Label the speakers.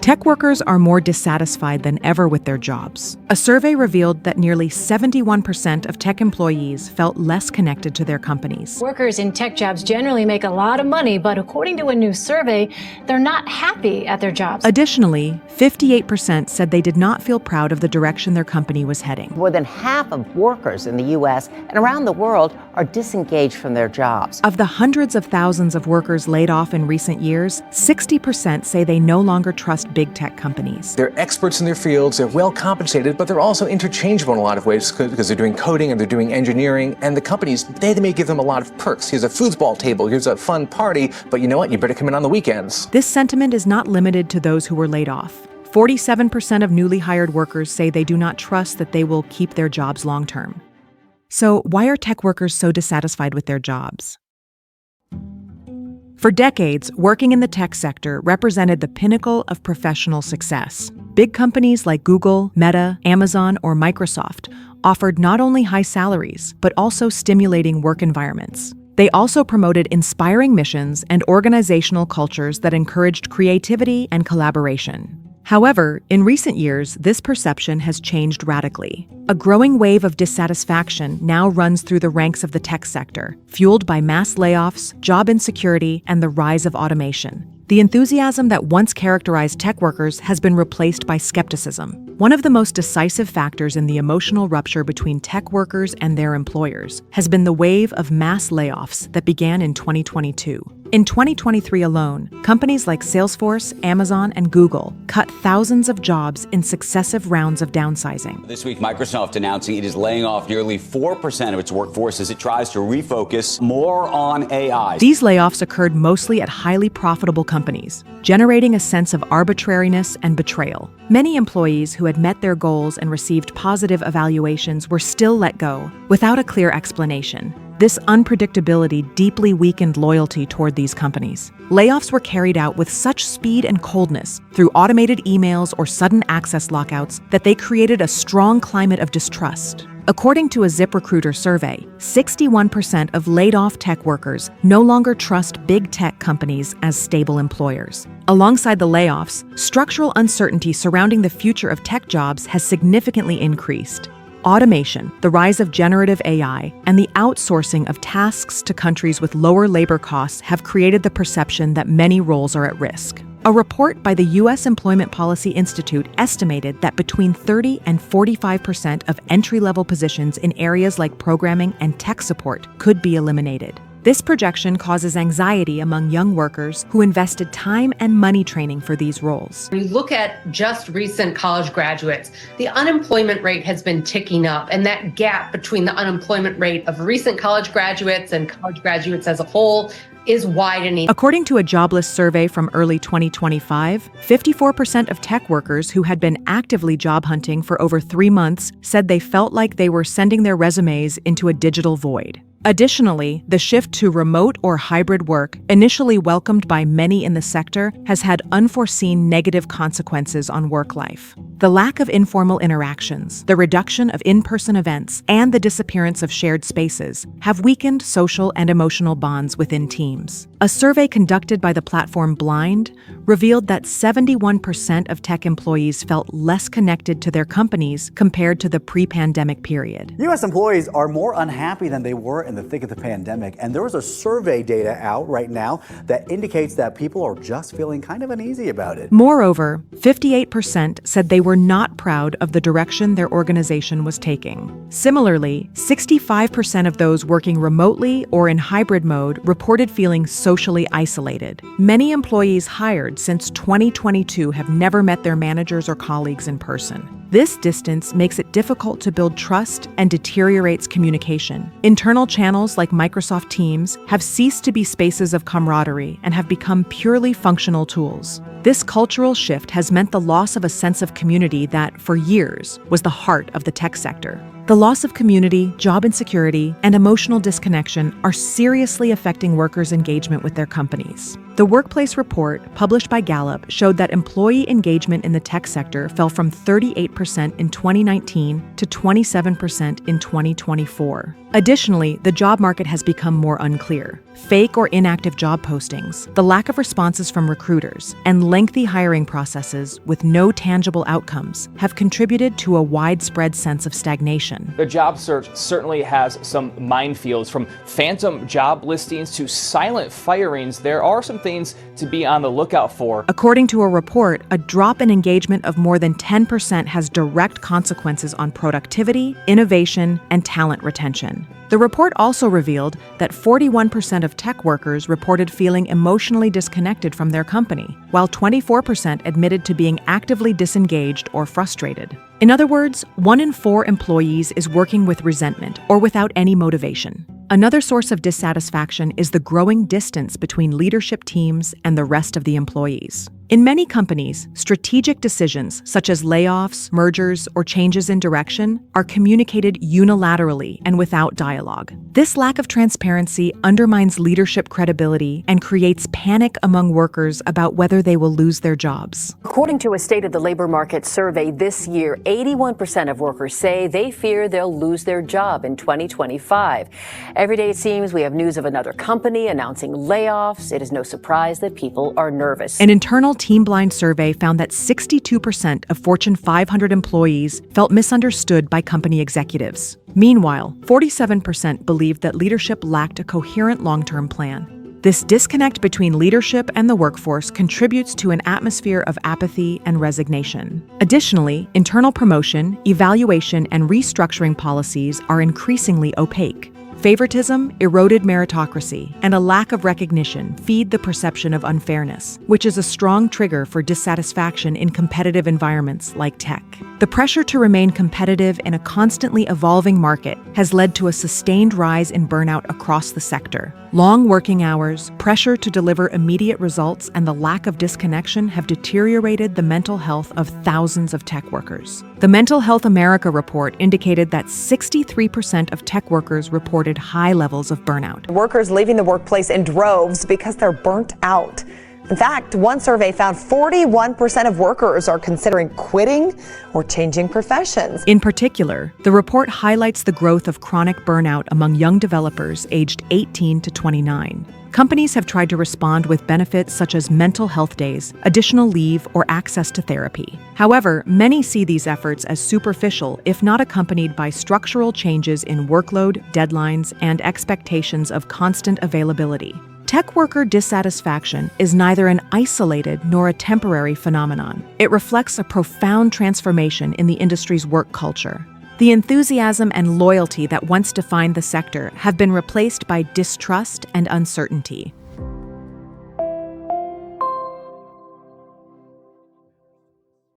Speaker 1: Tech workers are more dissatisfied than ever with their jobs. A survey revealed that nearly 71% of tech employees felt less connected to their companies.
Speaker 2: Workers in tech jobs generally make a lot of money, but according to a new survey, they're not happy at their jobs.
Speaker 1: Additionally, 58% said they did not feel proud of the direction their company was heading.
Speaker 3: More than half of workers in the U.S. and around the world are disengaged from their jobs.
Speaker 1: Of the hundreds of thousands of workers laid off in recent years, 60% say they no longer trust big tech companies.
Speaker 4: They're experts in their fields, they're well compensated, but they're also interchangeable in a lot of ways because they're doing coding and they're doing engineering, and the companies, they may give them a lot of perks. Here's a foosball table, here's a fun party, but you know what? You better come in on the weekends.
Speaker 1: This sentiment is not limited to those who were laid off. 47% of newly hired workers say they do not trust that they will keep their jobs long term. So why are tech workers so dissatisfied with their jobs? For decades, working in the tech sector represented the pinnacle of professional success. Big companies like Google, Meta, Amazon, or Microsoft offered not only high salaries, but also stimulating work environments. They also promoted inspiring missions and organizational cultures that encouraged creativity and collaboration. However, in recent years, this perception has changed radically. A growing wave of dissatisfaction now runs through the ranks of the tech sector, fueled by mass layoffs, job insecurity, and the rise of automation. The enthusiasm that once characterized tech workers has been replaced by skepticism. One of the most decisive factors in the emotional rupture between tech workers and their employers has been the wave of mass layoffs that began in 2022. In 2023 alone, companies like Salesforce, Amazon, and Google cut thousands of jobs in successive rounds of downsizing.
Speaker 5: This week, Microsoft announcing it is laying off nearly 4% of its workforce as it tries to refocus more on AI.
Speaker 1: These layoffs occurred mostly at highly profitable companies, generating a sense of arbitrariness and betrayal. Many employees who had met their goals and received positive evaluations were still let go without a clear explanation. This unpredictability deeply weakened loyalty toward these companies. Layoffs were carried out with such speed and coldness through automated emails or sudden access lockouts that they created a strong climate of distrust. According to a ZipRecruiter survey, 61% of laid-off tech workers no longer trust big tech companies as stable employers. Alongside the layoffs, structural uncertainty surrounding the future of tech jobs has significantly increased. Automation, the rise of generative AI, and the outsourcing of tasks to countries with lower labor costs have created the perception that many roles are at risk. A report by the U.S. Employment Policy Institute estimated that between 30 and 45% of entry-level positions in areas like programming and tech support could be eliminated. This projection causes anxiety among young workers who invested time and money training for these roles.
Speaker 6: When you look at just recent college graduates, the unemployment rate has been ticking up, and that gap between the unemployment rate of recent college graduates and college graduates as a whole is widening.
Speaker 1: According to a jobless survey from early 2025, 54% of tech workers who had been actively job hunting for over 3 months said they felt like they were sending their resumes into a digital void. Additionally, the shift to remote or hybrid work, initially welcomed by many in the sector, has had unforeseen negative consequences on work life. The lack of informal interactions, the reduction of in-person events, and the disappearance of shared spaces have weakened social and emotional bonds within teams. A survey conducted by the platform Blind revealed that 71% of tech employees felt less connected to their companies compared to the pre-pandemic period.
Speaker 7: U.S. employees are more unhappy than they were in the thick of the pandemic, and there was a survey data out right now that indicates that people are just feeling kind of uneasy about it.
Speaker 1: Moreover, 58% said they were not proud of the direction their organization was taking. Similarly, 65% of those working remotely or in hybrid mode reported feeling socially isolated. Many employees hired since 2022 have never met their managers or colleagues in person. This distance makes it difficult to build trust and deteriorates communication. Internal channels like Microsoft Teams have ceased to be spaces of camaraderie and have become purely functional tools. This cultural shift has meant the loss of a sense of community that, for years, was the heart of the tech sector. The loss of community, job insecurity, and emotional disconnection are seriously affecting workers' engagement with their companies. The workplace report, published by Gallup, showed that employee engagement in the tech sector fell from 38% in 2019 to 27% in 2024. Additionally, the job market has become more unclear. Fake or inactive job postings, the lack of responses from recruiters, and lengthy hiring processes with no tangible outcomes have contributed to a widespread sense of stagnation.
Speaker 8: The job search certainly has some minefields, from phantom job listings to silent firings. There are some things to be on the lookout for.
Speaker 1: According to a report, a drop in engagement of more than 10% has direct consequences on productivity, innovation, and talent retention. The report also revealed that 41% of tech workers reported feeling emotionally disconnected from their company, while 24% admitted to being actively disengaged or frustrated. In other words, 1 in 4 employees is working with resentment or without any motivation. Another source of dissatisfaction is the growing distance between leadership teams and the rest of the employees. In many companies, strategic decisions such as layoffs, mergers, or changes in direction are communicated unilaterally and without dialogue. This lack of transparency undermines leadership credibility and creates panic among workers about whether they will lose their jobs.
Speaker 9: According to a State of the Labor Market survey this year, 81% of workers say they fear they'll lose their job in 2025. Every day, it seems, we have news of another company announcing layoffs. It is no surprise that people are nervous.
Speaker 1: An internal TeamBlind survey found that 62% of Fortune 500 employees felt misunderstood by company executives. Meanwhile, 47% believed that leadership lacked a coherent long-term plan. This disconnect between leadership and the workforce contributes to an atmosphere of apathy and resignation. Additionally, internal promotion, evaluation, and restructuring policies are increasingly opaque. Favoritism, eroded meritocracy, and a lack of recognition feed the perception of unfairness, which is a strong trigger for dissatisfaction in competitive environments like tech. The pressure to remain competitive in a constantly evolving market has led to a sustained rise in burnout across the sector. Long working hours, pressure to deliver immediate results, and the lack of disconnection have deteriorated the mental health of thousands of tech workers. The Mental Health America report indicated that 63% of tech workers reported high levels of burnout.
Speaker 10: Workers leaving the workplace in droves because they're burnt out. In fact, one survey found 41% of workers are considering quitting or changing professions.
Speaker 1: In particular, the report highlights the growth of chronic burnout among young developers aged 18 to 29. Companies have tried to respond with benefits such as mental health days, additional leave, or access to therapy. However, many see these efforts as superficial if not accompanied by structural changes in workload, deadlines, and expectations of constant availability. Tech worker dissatisfaction is neither an isolated nor a temporary phenomenon. It reflects a profound transformation in the industry's work culture. The enthusiasm and loyalty that once defined the sector have been replaced by distrust and uncertainty.